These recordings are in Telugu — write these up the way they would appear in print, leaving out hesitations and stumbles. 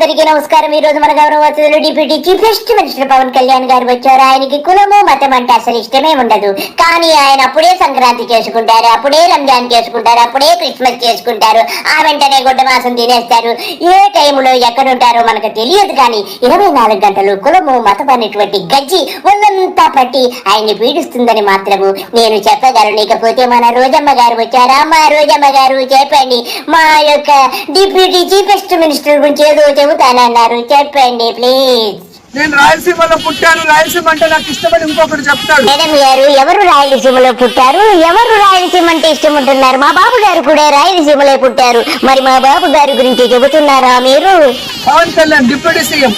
అందరికీ నమస్కారం. ఈ రోజు మన గౌరవ అతిథులు deputy chief minister Pavan Kalyan garu వచ్చారు. ఆయనకి కులము మతం అంటే అసలు ఇష్టమే ఉండదు. కానీ ఆయన అప్పుడే సంక్రాంతి చేసుకుంటారు, అప్పుడే రంజాన్ చేసుకుంటారు, అప్పుడే క్రిస్మస్ చేసుకుంటారు, ఆ వెంటనే గుడ్డ మాసం తినేస్తారు. ఏ టైంలో ఎక్కడుంటారో మనకు తెలియదు. కానీ 24 గంటలు కులము మతం అనేటువంటి గజ్జి ఒళ్ళంతా పట్టి ఆయన్ని పీడిస్తుందని మాత్రము నేను చెప్పగలను. ఇకపోతే మన రోజమ్మ గారు వచ్చారు. అమ్మ రోజమ్మ గారు చెప్పండి, మా యొక్క డిప్యూటీ చీఫ్ మినిస్టర్ గురించి ఏదో చెబుతానన్నారు, చెప్పండి ప్లీజ్. నేను రాయలసీమలో పుట్టాను, రాయలసీమ అంటే నాకు ఇష్టమని ఇంకొకటి చెప్తాడు. మేడం గారు, ఎవరు రాయలసీమలో పుట్టారు, ఎవరు రాయలసీమ అంటే ఇష్టం ఉంటున్నారు? మా బాబు గారు కూడా రాయలసీమలో పుట్టారు. మరి మా బాబు గారి గురించి చెబుతున్నారా మీరు? పవన్ కళ్యాణ్ డిప్యూటీ సీఎం,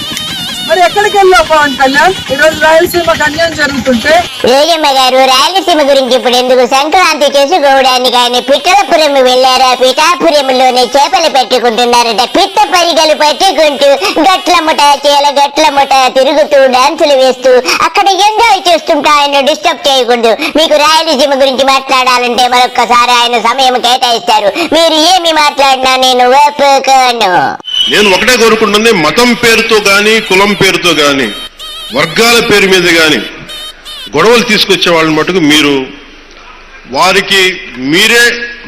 మరి ఎక్కడికి వెళ్ళావు పవన్ కళ్యాణ్? ఈ రోజు రాయలసీమకు అన్యాయం జరుగుతుంటే ఏజమ్మ గారు, రాయలసీమ గురించి ఇప్పుడు ఎందుకు? సంక్రాంతి చేసుకోవడానికి ఆయన పిట్టలపురం వెళ్ళారా? పిఠాపురంలోనే చేపలు పెట్టుకుంటున్నారట. పిట్ట పరిగలు పట్టుకుంటూ గట్లముట చీల గట్లముట తిరుగుతూ డాన్సులు వేస్తూ అక్కడ ఎంజాయ్ చేస్తుంటే ఆయన డిస్టర్బ్ చేయకూడదు. మీకు రాయలసీమ గురించి మాట్లాడాలంటే మరొక్కసారి ఆయన సమయం కేటాయిస్తారు. మీరు ఏమి మాట్లాడినా నేను ఒప్పుకోను. నేను ఒకటే కోరుకుంటుంది, మతం పేరుతో గాని కులం పేరుతో గాని వర్గాల పేరు మీద గాని గొడవలు తీసుకొచ్చే వాళ్ళని మటుకు మీరు వారికి మీరే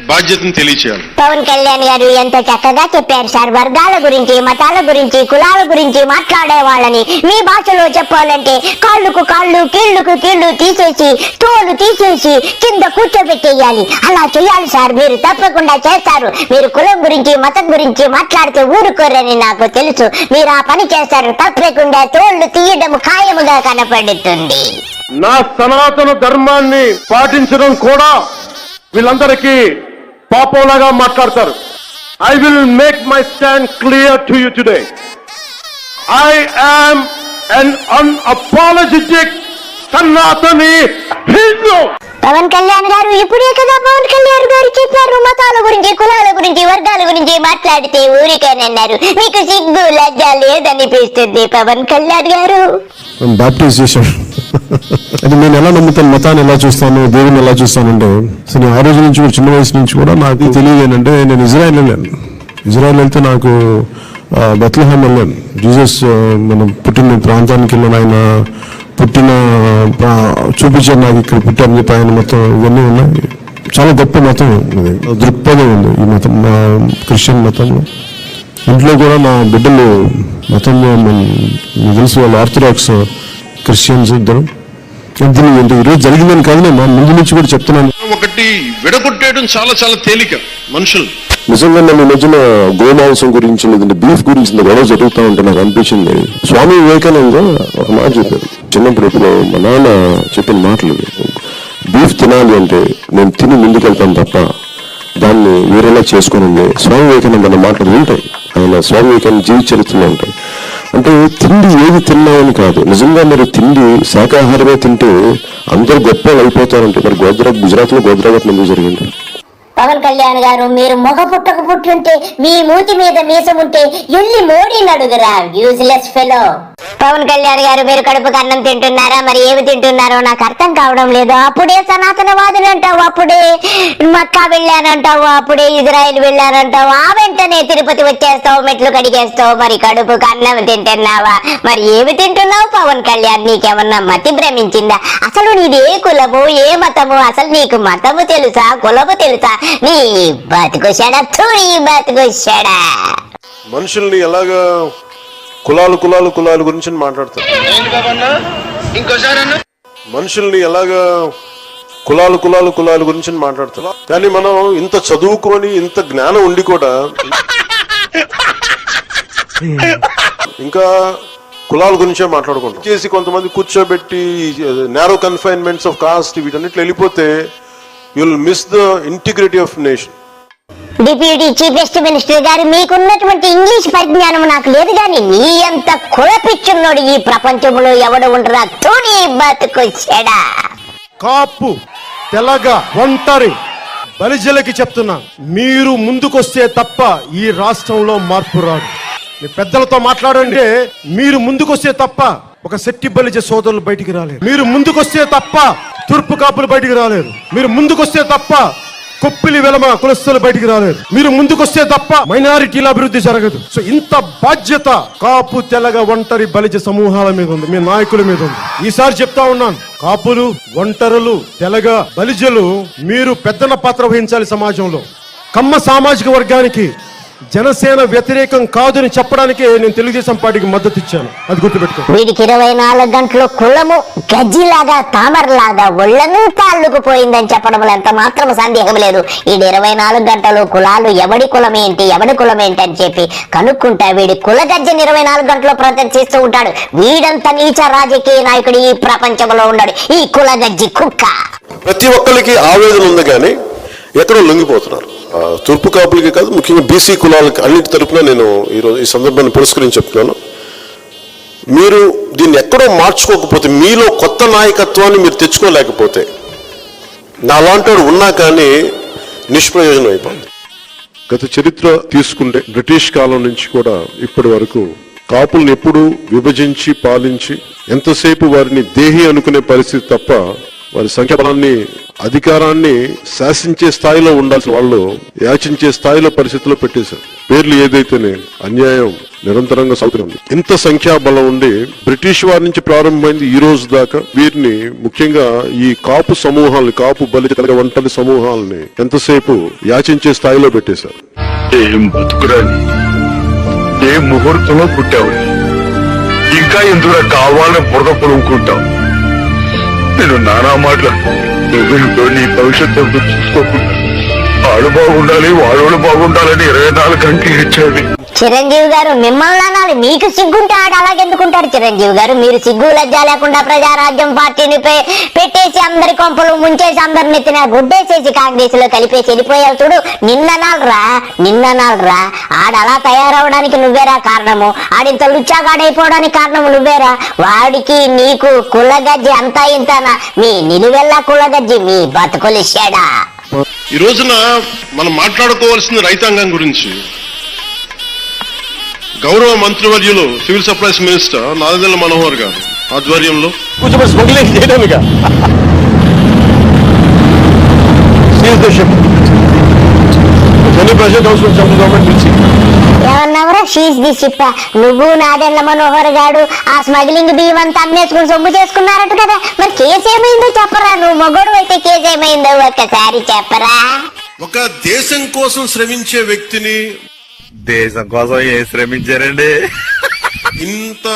బాధ్యతను తెలియచేయాలి. పవన్ కళ్యాణ్ గారు ఎంత చక్కగా చెప్పారు సార్. వర్గాల గురించి, మతాల గురించి, కులాల గురించి మాట్లాడే వాళ్ళని మీ భాషలో చెప్పాలంటే కాళ్ళకు కాళ్ళు, కీళ్లకు కీళ్లు తీసేసి, తోలు తీసేసి కింద కూర్చోబెట్టేయాలి. అలా చేయాలి సార్. మీరు తప్పకుండా చేస్తారు. మీరు కులం గురించి, మతం గురించి మాట్లాడితే ఊరుకోరని నాకు తెలుసు. మీరు ఆ పని చేస్తారు. తప్పకుండా తోళ్లు తీయడం ఖాయముగా కనపడుతుంది. నా సనాతన ధర్మాన్ని పాటించడం కూడా వీళ్ళందరికీ పాపంలాగా మాట్లాడతారు. I will make my stand clear to you today. I am an unapologetic Sanatani Hindu. Pavan Kalyan garu ఇప్పుడే కదా పవన్ కళ్యాణ్ గారు చెప్పారు, మతాల గురించి, కులాల గురించి, వర్గాల గురించి మాట్లాడితే ఊరికేనన్నారు. మీకు సిగ్గు లజ్జ లేదనిపిస్తుంది పవన్ కళ్యాణ్ గారు. బాప్టిస్ట్ చేశాను. అది నేను ఎలా నమ్ముతాను, మతాన్ని ఎలా చూస్తాను, దేవుని ఎలా చూస్తానంటే అసలు ఆ రోజు నుంచి కూడా, చిన్న వయసు నుంచి కూడా నాకు తెలియదు ఏంటంటే, నేను ఇజ్రాయెల్ వెళ్ళాను. ఇజ్రాయెల్ వెళ్తే నాకు బెత్లెహేమ్ వెళ్ళాను. జీసస్ మనం పుట్టిన ప్రాంతానికి వెళ్ళాను. ఆయన పుట్టిన చూపించారు నాకు, ఇక్కడ పుట్టాను చెప్పి ఆయన మొత్తం ఇవన్నీ ఉన్నాయి. చాలా గొప్ప మతం ఇది, దృక్పథం ఉంది ఈ మతం, క్రిస్టియన్ మతంలో. ఇంట్లో కూడా మా బిడ్డలు మతంలో తెలుసు, వాళ్ళు ఆర్థడాక్స్ క్రిస్టియన్స్ ఇద్దరు. ఈరోజు జరిగిందని కాదు, మా ముందు నుంచి కూడా చెప్తున్నాను. ఒకటి విడగొట్టేయడం చాలా చాలా తేలిక మనుషులు. నిజంగా నన్ను మధ్యన గోమాంసం గురించి లేదంటే బీఫ్ గురించి గొడవ జరుగుతూ ఉంటే నాకు అనిపించింది, స్వామి వివేకానంద ఒక మాట చెప్పారు చిన్నప్పుడు. ఇప్పుడు మా నాన్న చెప్పిన మాటలు, బీఫ్ తినాలి అంటే నేను తిని ముందుకెళ్తాను తప్ప దాన్ని వేరేలా చేసుకుని స్వామి వివేకానంద అన్న మాటలు ఉంటాయి. ఆయన స్వామి వివేకానంద జీవిత చరిత్రలో ఉంటాయి. అంటే తిండి ఏది తిన్నామని కాదు, నిజంగా మరి తిండి శాకాహారమే తింటే అందరూ గొప్ప అయిపోతారంటే మరి గుజరాత్ లో గోద్రాఘాట్ ఎందుకు జరిగింది? పవన్ కళ్యాణ్ గారు, మీరు మొగ పుట్టక పుట్టుంటే, మీ మూతి మీద మీసం ఉంటే ఎల్లి మోడీని అడుగురా, యూజ్లెస్ ఫెలో. పవన్ కళ్యాణ్ గారు, మీరు కడుపుకు అన్నం తింటున్నారా? మరి ఏమి తింటున్నారో నాకు అర్థం కావడం లేదు. అప్పుడే సనాతనవాదులు అంటావు, అప్పుడే మక్కా వెళ్ళానంటావు, అప్పుడే ఇజ్రాయెల్ వెళ్ళానంటావు, ఆ వెంటనే తిరుపతి వచ్చేస్తావు, మెట్లు కడిగేస్తావు. మరి కడుపుకు అన్నం తింటున్నావా? మరి ఏమి తింటున్నావు పవన్ కళ్యాణ్? నీకేమన్నా మతి భ్రమించిందా? అసలు నీది ఏ కులము, ఏ మతము? అసలు నీకు మతము తెలుసా, కులము తెలుసా? నీ బతుకుషడా, నీ బతుకుషడా. మనుషుల్ని ఎలాగా కులాలు కులాలు కులాల గురించి మాట్లాడతారు. మనుషుల్ని ఎలాగా కులాలు కులాలు కులాల గురించి మాట్లాడతారు. కానీ మనం ఇంత చదువుకొని ఇంత జ్ఞానం ఉండి కూడా ఇంకా కులాల గురించే మాట్లాడుకుంటాం. చేసి కొంతమంది కూర్చోబెట్టి నేరో కన్ఫైన్మెంట్స్ ఆఫ్ కాస్ట్ వీటన్నిట్లు వెళ్ళిపోతే you will miss the integrity of nation. Deputy chief minister గారు, మీకున్నటువంటి ఇంగ్లీష్ పరిజ్ఞానం నాకు లేదు. కానీ నీ అంత కులపిచ్చున్నోడు ఈ ప్రపంచంలో ఎవడు ఉండరా? తోని బతుకొచ్చాడా? కాపు, తెలగ, ఒంటరి బలిజలకి చెప్తున్నా, మీరు ముందుకొస్తే తప్ప ఈ రాష్ట్రంలో మార్పు రాదు. మీ పెద్దలతో మాట్లాడంటే మీరు ముందుకొస్తే తప్ప ఒక శెట్టి బలిజ సోదరులు బయటికి రాలేరు. మీరు ముందుకొస్తే తప్ప తూర్పు కాపులు బయటికి రాలేరు. మీరు ముందుకొస్తే తప్ప కొప్పిలి వెలమ కులస్తులు బయటికి రాలేరు. మీరు ముందుకొస్తే తప్ప మైనారిటీల అభివృద్ధి జరగదు. సో ఇంత బాధ్యత కాపు తెలగ ఒంటరి బలిజ సమూహాల మీద ఉంది, మీ నాయకుల మీద ఉంది. ఈసారి చెప్తా ఉన్నాను, కాపులు, ఒంటరులు, తెలగ, బలిజలు మీరు పెద్దన పాత్ర వహించాలి సమాజంలో. కమ్మ సామాజిక వర్గానికి జనసేన వ్యతిరేకం కాదని చెప్పడానికే నేను తెలుగుదేశం పార్టీకి మద్దతు ఇచ్చాను, అది గుర్తుపెట్టుకో. వీడికి 24 గంటలు కులము గజ్జిలాగా తామరలాగా ఒళ్ళంతా అల్లుకుపోయిందని చెప్పడంలో ఎంత మాత్రం సందేహం లేదు. ఈ 24 గంటలు కులాలు ఎవడి కులమేంటి అని చెప్పి కనుక్కుంటా వీడి కుల గజ్జని 24 గంటలు ప్రదర్శిస్తూ ఉంటాడు. వీడంత నీచ రాజకీయ నాయకుడు ఈ ప్రపంచంలో ఉన్నాడు, ఈ కుల గజ్జి కుక్క. ప్రతి ఒక్కరికి ఆవేదన ఉంది కానీ ఎక్కడో లొంగిపోతున్నారు. తూర్పు కాపులకి కాదు, ముఖ్యంగా బీసీ కులాలకి అన్నిటి తరపున నేను ఈరోజు ఈ సందర్భాన్ని పురస్కరించి చెప్తున్నాను. మీరు దీన్ని ఎక్కడో మార్చుకోకపోతే, మీలో కొత్త నాయకత్వాన్ని మీరు తెచ్చుకోలేకపోతే, నాలాంటి వాడు ఉన్నా కానీ నిష్ప్రయోజనం అయిపోయింది. గత చరిత్ర తీసుకుంటే బ్రిటిష్ కాలం నుంచి కూడా ఇప్పటి వరకు కాపుల్ని ఎప్పుడు విభజించి పాలించి ఎంతసేపు వారిని దేహి అనుకునే పరిస్థితి తప్ప వారి సంఖ్యాబలాన్ని, అధికారాన్ని శాసించే స్థాయిలో ఉండాల్సిన వాళ్ళు యాచించే స్థాయిలో పరిస్థితిలో పెట్టేశారు. పేర్లు ఏదైతేనే అన్యాయం నిరంతరంగా సాగుతుంది. ఇంత సంఖ్యాబలం ఉండి బ్రిటిష్ వారి నుంచి ప్రారంభమైంది ఈ రోజు దాకా వీరిని, ముఖ్యంగా ఈ కాపు సమూహాలని, కాపు బలిజ తెలగ ఒంటరి సమూహాలని ఎంతసేపు యాచించే స్థాయిలో పెట్టేశారు. ఏం బతుకురాని, ఏ ముహూర్తంలో పుట్టావు, ఇంకా ఎందుకు కావాలని బురద పొలుకుంటావు. నేను నానా మాటలు నువ్వేంటో నీ భవిష్యత్తు చూసుకోకుండా వాడు బాగుండాలి, వాడు బాగుండాలని 24 గంటలు ఇచ్చేది. చిరంజీవి గారు మిమ్మల్ని అనాలి, మీకు సిగ్గుంటే ఆడు అలాగెందుకుంటారు? చిరంజీవి గారు మీరు సిగ్గు లజ్జ లేకుండా ప్రజారాజ్యం పార్టీని పెట్టేసి అందరి కొంపలు ముంచేసి అందరిని ఎత్తిన గుడ్డేసేసి కాంగ్రెస్ లో కలిపేసి వెళ్ళిపోయావు చూడు. నిన్ననాలరా ఆడ అలా తయారవడానికి నువ్వేరా కారణము, ఆడింత లుచ్చాగాడైపోవడానికి కారణము నువ్వేరా. వాడికి నీకు కులగజ్జి అంతా ఇంతనా, మీ నిలువెల్లా కులగజ్జి, మీ బతుకులు ఇచ్చాడా. ఈ రోజున మనం మాట్లాడుకోవాల్సిన రైతాంగం గురించి గౌరవ మంత్రివర్యులు civil supplies minister Nadendla Manohar గారు ఆధ్వర్యంలో కూర్చోబెట్టి స్మగ్లింగ్ చేయడానిక ఏమన్నావురా? Seize the ship. నువ్వు నాదెండ్ల మనోహర్ గారు ఆ స్మగ్లింగ్ బియ్యం అంతా అమ్మేసుకుని సొమ్ము చేసుకున్నారట కదా, మరి కేసు ఏమైందో చెప్పరా? నువ్వు మొగోడు అయితే కేసు ఏమైందో ఒక్కసారి చెప్పరా. ఒక దేశం కోసం శ్రమించే వ్యక్తిని, దేశం కోసం ఏం శ్రమించారండి? ఇంత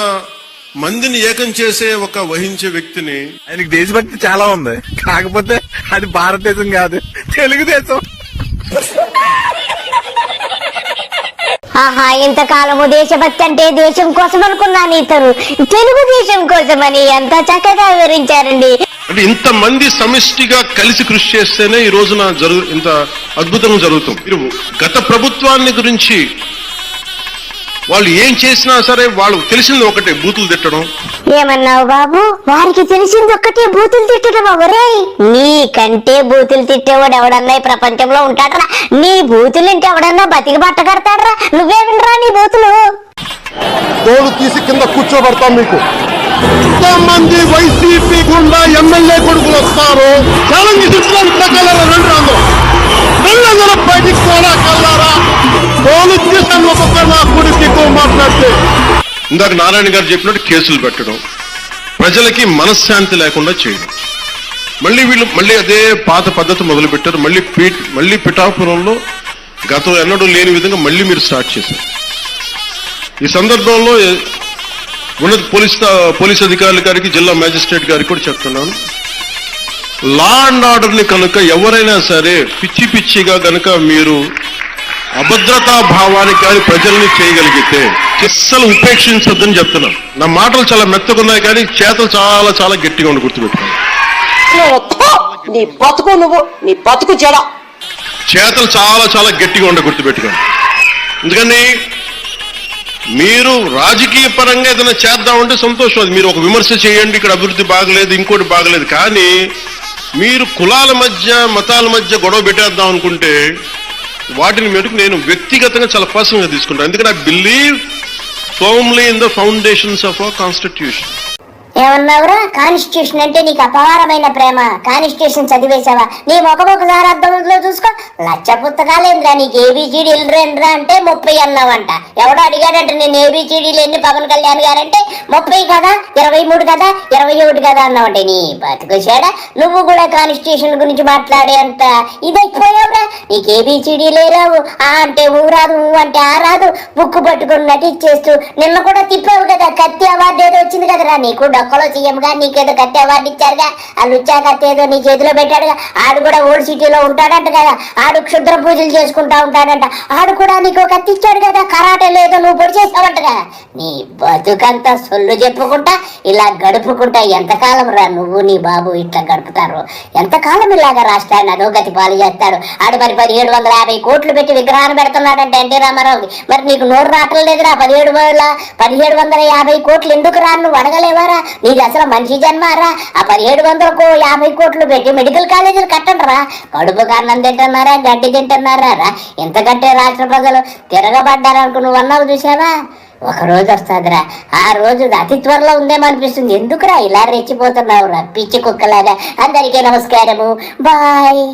మందిని ఏకం చేసే ఒక వహించే వ్యక్తిని, ఆయనకి దేశభక్తి చాలా ఉంది, కాకపోతే అది భారతదేశం కాదు, తెలుగుదేశం. ఆహా, ఇంతకాలము దేశభక్తి అంటే దేశం కోసం అనుకున్నాను, ఇతరు తెలుగుదేశం కోసమని ఎంత చక్కగా వివరించారండి. అంటే ఇంత మంది సమిష్టిగా కలిసి కృషి చేస్తేనే ఈ రోజున ఇంత అద్భుతంగా జరుగుతుంది. మీరు గత ప్రభుత్వాన్ని గురించి వాళ్ళు ఏం చేసినా సరే వాళ్ళు తెలిసింది ఒకటే, బూతులు తిట్టడం. ఏమన్నావు బాబు? వారికి తెలిసింది ఒక్కటే, బూతులు తిట్టడం. ఒరే, నీకంటే బూతులు తిట్టేవాడు ఎవడన్నా ఈ ప్రపంచంలో ఉంటాడరా? నీ బూతులు ఇంటి ఎవడన్నా బతికి బట్ట కడతాడరా? నువ్వే వినరా నీ బూతులు? తోలు తీసి కింద కూర్చోబెడతాం. మీకు ఎంతమంది వైసీపీ గుండా ఎమ్మెల్యే కొడుకులు వస్తారు, ఛాలెంజ్ ఇస్తున్నాను. అందరూ బయటికి పోలా కల్లారా, తోలు తీసాను ఒక్కొక్క నా కొడుకు ఎక్కువ మాట్లాడితే. ఇందాక నారాయణ గారు చెప్పినట్టు కేసులు పెట్టడం, ప్రజలకి మనశ్శాంతి లేకుండా చేయడం. మళ్ళీ అదే పాత పద్ధతి మొదలు పెట్టారు. మళ్ళీ పిఠాపురంలో గతం ఎన్నడూ లేని విధంగా మళ్ళీ మీరు స్టార్ట్ చేశారు. ఈ సందర్భంలో ఉన్నత పోలీస్ అధికారుల గారికి, జిల్లా మేజిస్ట్రేట్ గారికి కూడా చెప్తున్నాను, లా అండ్ ఆర్డర్ ని కనుక ఎవరైనా సరే పిచ్చిగా కనుక మీరు అభద్రతా భావానికి కానీ ప్రజల్ని చేయగలిగితే అస్సలు ఉపేక్షించొద్దని చెప్తున్నాను. నా మాటలు చాలా మెత్తగున్నాయి కానీ చేతలు చాలా చాలా గట్టిగా ఉండి గుర్తుపెట్టుకోండి. నీ బతుకు జడ చేతలు చాలా చాలా గట్టిగా ఉండి గుర్తుపెట్టుకోండి. ఎందుకని మీరు రాజకీయ పరంగా ఏదైనా చేద్దామంటే సంతోషం, అది మీరు ఒక విమర్శ చేయండి, ఇక్కడ అభివృద్ధి బాగలేదు, ఇంకోటి బాగలేదు. కానీ మీరు కులాల మధ్య, మతాల మధ్య గొడవ పెట్టేద్దాం అనుకుంటే వాటిని మెరుగు నేను వ్యక్తిగతంగా చాలా పర్సనల్గా తీసుకుంటాను. ఎందుకంటే I believe firmly in the foundations of our constitution. ఏమన్నావురా? కాన్స్టిట్యూషన్ అంటే నీకు అపారమైన ప్రేమ. కాన్స్టిట్యూషన్ చదివేశావా? నీ ముఖం ఒకసారి అర్థంలో చూసుకో. లచ్చ పుస్తకాలేంద్రా నీకు? ఏబిసిడీలు రేంద్రా అంటే 30 అన్నావంట. ఎవడో అడిగాడంట నేను ఏబిసిడీలు ఎన్ని పవన్ కళ్యాణ్ గారంటే 30 కదా, 23 కదా, 21 కదా అన్నావంటే. నీ బతుకుశాడా? నువ్వు కూడా కాన్స్టిట్యూషన్ గురించి మాట్లాడే అంత ఇదైపోయావురా. నీకు ఏబిసిడీలే రావు. ఆ అంటే ఊ రాదు, ఊ అంటే ఆ రాదు. బుక్కు పట్టుకుని నటిచ్చేస్తూ నిన్న కూడా తిప్పావు కదా. కత్తి అవార్డు ఏదో వచ్చింది కదరా నీకు. డొక్కలో సీఎం గా నీకేదో కత్తి అవార్డు ఇచ్చారుగా. ఆ లుచ్చా కత్తి ఏదో నీ చేతిలో పెట్టాడుగా. ఆడు కూడా ఓల్డ్ సిటీలో ఉంటాడంట కదా. ఆడు క్షుద్ర పూజలు చేసుకుంటా ఉంటాడంట. ఆడు కూడా నీకు కత్తి ఇచ్చాడు కదా. కరాటే లేదో నువ్వు పొడి చేసావంటగా. నీ బతుకంతా సొల్లు చెప్పుకుంటా ఇలా గడుపుకుంటా ఎంతకాలం రా నువ్వు నీ బాబు ఇట్లా గడుపుతారు? ఎంతకాలం ఇలాగా రాష్ట్రాన్ని అధోగతి పాలు చేస్తాడు? ఆడు మరి 1750 కోట్లు పెట్టి విగ్రహాన్ని పెడుతున్నాడంటే ఎన్టీ రామారావుకి. మరి నీకు నోరు రావటం లేదురా? 1750 కోట్లు ఎందుకు రా? నువ్వు అడగలేవారా? నీది అసలు మనిషి జన్మారా? ఆ 1750 కోట్లు పెట్టి మెడికల్ కాలేజీలు కట్టండి రా. కడుపు కారణం తింటున్నారా, గడ్డి తింటున్నారా రా? ఎంత గట్టే రాష్ట్ర ప్రజలు తిరగబడ్డారనుకో. నువ్వు అన్నావు చూసావా? ఒక రోజు వస్తుందిరా. ఆ రోజు అతి త్వరలో ఉందేమో అనిపిస్తుంది. ఎందుకురా ఇలా రెచ్చిపోతున్నావురా పిచ్చి కుక్కలాగా? అందరికీ నమస్కారము. బాయ్.